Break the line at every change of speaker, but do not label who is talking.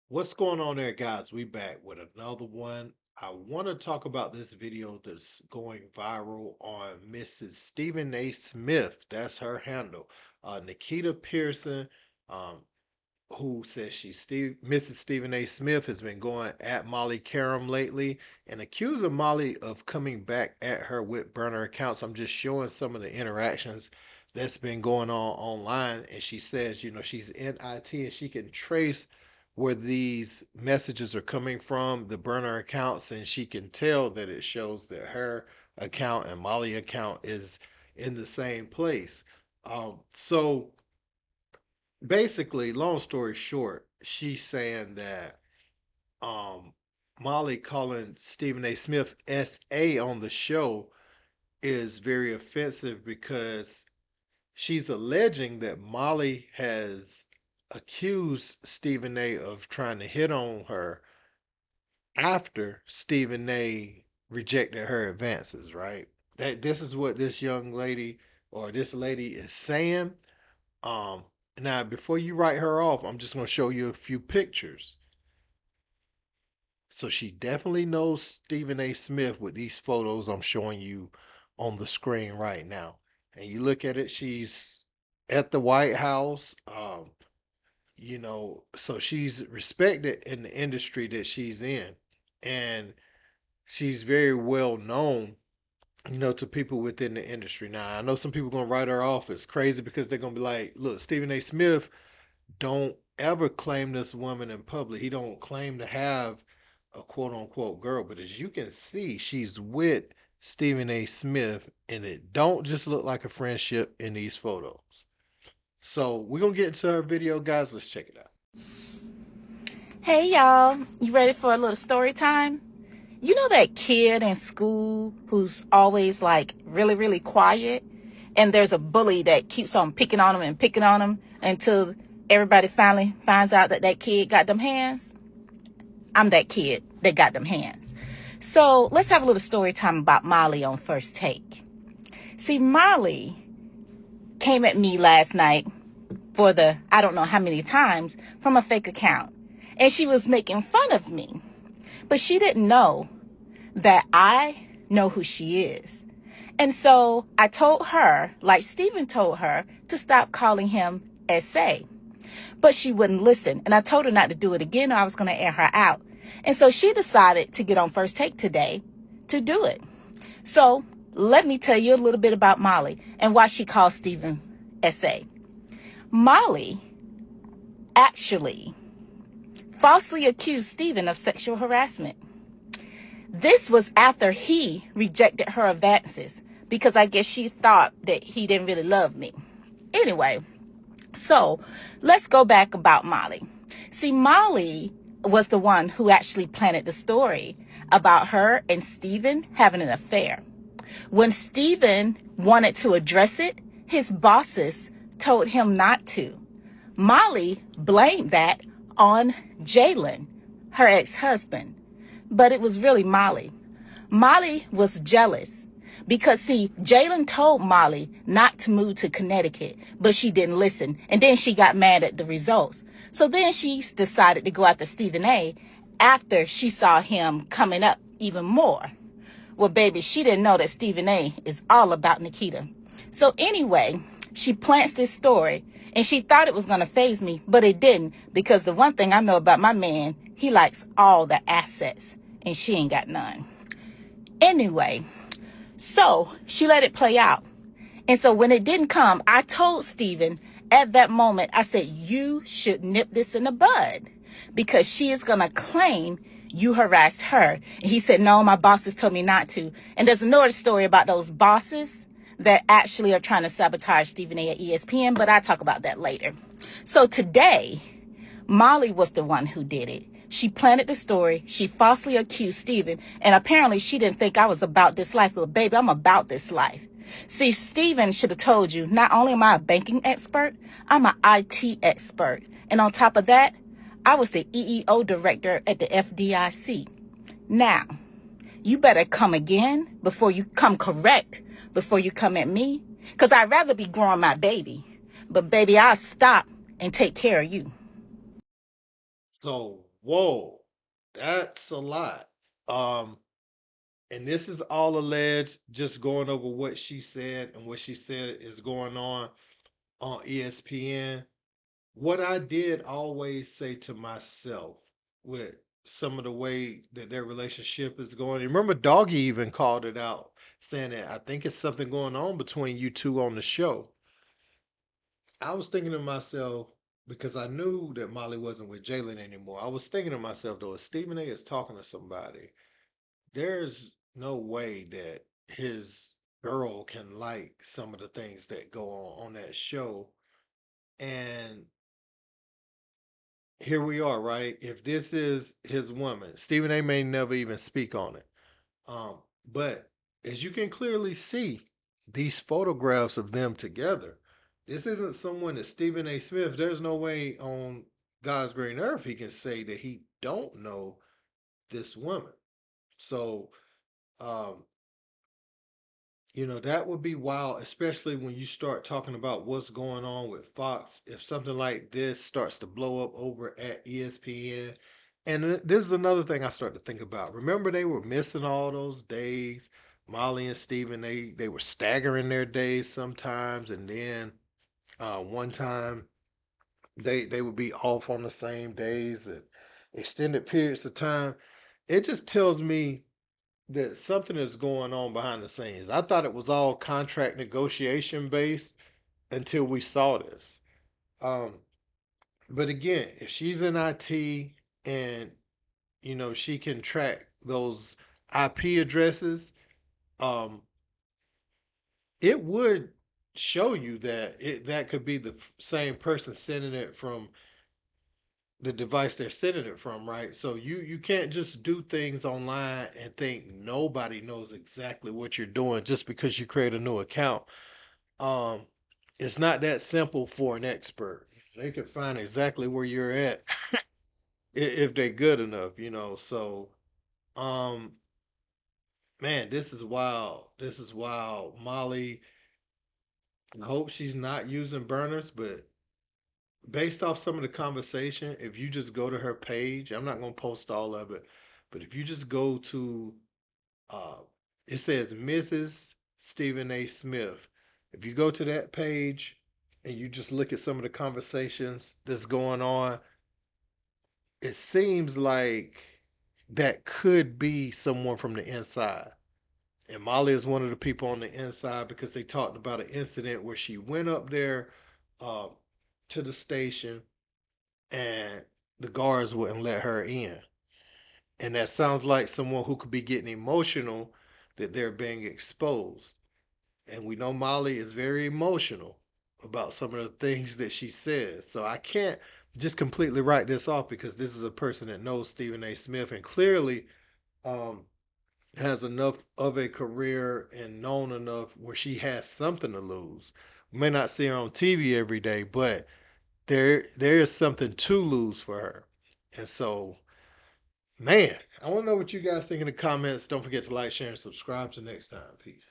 What's going on there, guys? We back with another one. I want to talk about this video that's going viral on Mrs. Stephen A. Smith. That's her handle. Nikita Pearson, um, who says Mrs. Stephen A. Smith has been going at Molly Qerim lately and accusing Molly of coming back at her with burner accounts. I'm just showing some of the interactions that's been going on online. And she says, she's in IT and she can trace where these messages are coming from, the burner accounts, and she can tell that it shows that her account and Molly account is in the same place. So basically, long story short, she's saying that um Molly calling Stephen A. Smith SA on the show is very offensive because she's alleging that Molly has accused Stephen A of trying to hit on her after Stephen A rejected her advances, right? That this is what this young lady or this lady is saying. Um, Now before you write her off, I'm just gonna show you a few pictures. So she definitely knows Stephen A. Smith with these photos I'm showing you on the screen right now. And you look at it, she's at the White House. So she's respected in the industry that she's in. And she's very well known, to people within the industry. Now, I know some people gonna write her off as crazy because they're gonna be like, look, Stephen A. Smith don't ever claim this woman in public. He don't claim to have a quote unquote girl, but as you can see, she's with Stephen A. Smith, and it don't just look like a friendship in these photos. So we're gonna get into her video, guys. Let's check it out.
Hey y'all, you ready for a little story time? You know that kid in school who's always like really quiet, and there's a bully that keeps on picking on him and picking on him until everybody finally finds out that that kid got them hands? I'm that kid that got them hands. So let's have a little story time about Molly on First Take. See, Molly came at me last night for the I don't know how many times from a fake account. And she was making fun of me. But she didn't know that I know who she is. And so I told her, like Stephen told her, to stop calling him SA. But she wouldn't listen. And I told her not to do it again or I was going to air her out. And so she decided to get on First Take today to do it. So let me tell you a little bit about Molly and why she calls Stephen SA. Molly actually falsely accused Stephen of sexual harassment. This was after he rejected her advances because I guess she thought that he didn't really love me. Anyway, so let's go back about Molly. See, Molly was the one who actually planted the story about her and Stephen having an affair. When Stephen wanted to address it, his bosses told him not to. Molly blamed that on Jalen, her ex-husband. But it was really Molly. Molly was jealous because, see, Jalen told Molly not to move to Connecticut, but she didn't listen. And then she got mad at the results. So then she decided to go after Stephen A. after she saw him coming up even more. Well, baby, she didn't know that Stephen A. is all about Nikita. So anyway, she plants this story. And she thought it was going to faze me, but it didn't, because the one thing I know about my man, he likes all the assets, and she ain't got none. Anyway, so she let it play out. And so when it didn't come, I told Stephen at that moment, I said, you should nip this in the bud, because she is going to claim you harassed her. And he said, no, my bosses told me not to. And there's another story about those bosses that actually are trying to sabotage Stephen A. at ESPN, but I'll talk about that later. So today, Molly was the one who did it. She planted the story. She falsely accused Stephen, and apparently she didn't think I was about this life, but baby, I'm about this life. See, Stephen should have told you, not only am I a banking expert, I'm an IT expert. And on top of that, I was the EEO director at the FDIC. Now, you better come again before you come correct, before you come at me, because I'd rather be growing my baby. But baby, I'll stop and take care of you.
So Whoa, that's a lot. Um, and this is all alleged, just going over what she said and what she said is going on ESPN. What I did always say to myself with some of the way that their relationship is going. Remember, Doggy even called it out, saying that I think it's something going on between you two on the show. I was thinking to myself, because I knew that Molly wasn't with Jalen anymore. I was thinking to myself, though, if Stephen A is talking to somebody, there's no way that his girl can like some of the things that go on that show. And here we are, right? If this is his woman, Stephen A may never even speak on it. But as you can clearly see, these photographs of them together, this isn't someone that Stephen A. Smith, there's no way on God's green earth he can say that he don't know this woman. So um, that would be wild, especially when you start talking about what's going on with Fox. If something like this starts to blow up over at ESPN, and this is another thing I start to think about. Remember, they were missing all those days. Molly and Steven, they were staggering their days sometimes, and then one time they would be off on the same days and extended periods of time. It just tells me that something is going on behind the scenes. I thought it was all contract negotiation based until we saw this. Um, but again, if she's in IT and she can track those IP addresses, um, it would show you that that could be the same person sending it from the device they're sending it from, right? So you can't just do things online and think nobody knows exactly what you're doing just because you create a new account. Um, it's not that simple for an expert. They can find exactly where you're at if they're good enough. So, um, man, this is wild. This is wild. Molly, I hope she's not using burners, but based off some of the conversation, if you just go to her page, I'm not gonna post all of it, but if you just go to uh it says Mrs. Stephen A. Smith. If you go to that page and you just look at some of the conversations that's going on, it seems like that could be someone from the inside. And Molly is one of the people on the inside because they talked about an incident where she went up there uh, to the station and the guards wouldn't let her in. And that sounds like someone who could be getting emotional that they're being exposed. And we know Molly is very emotional about some of the things that she says. So I can't just completely write this off because this is a person that knows Stephen A. Smith and clearly um, has enough of a career and known enough where she has something to lose. We may not see her on TV every day, but there is something to lose for her. And so, man, I want to know what you guys think in the comments. Don't forget to like, share, and subscribe. Till next time. Peace.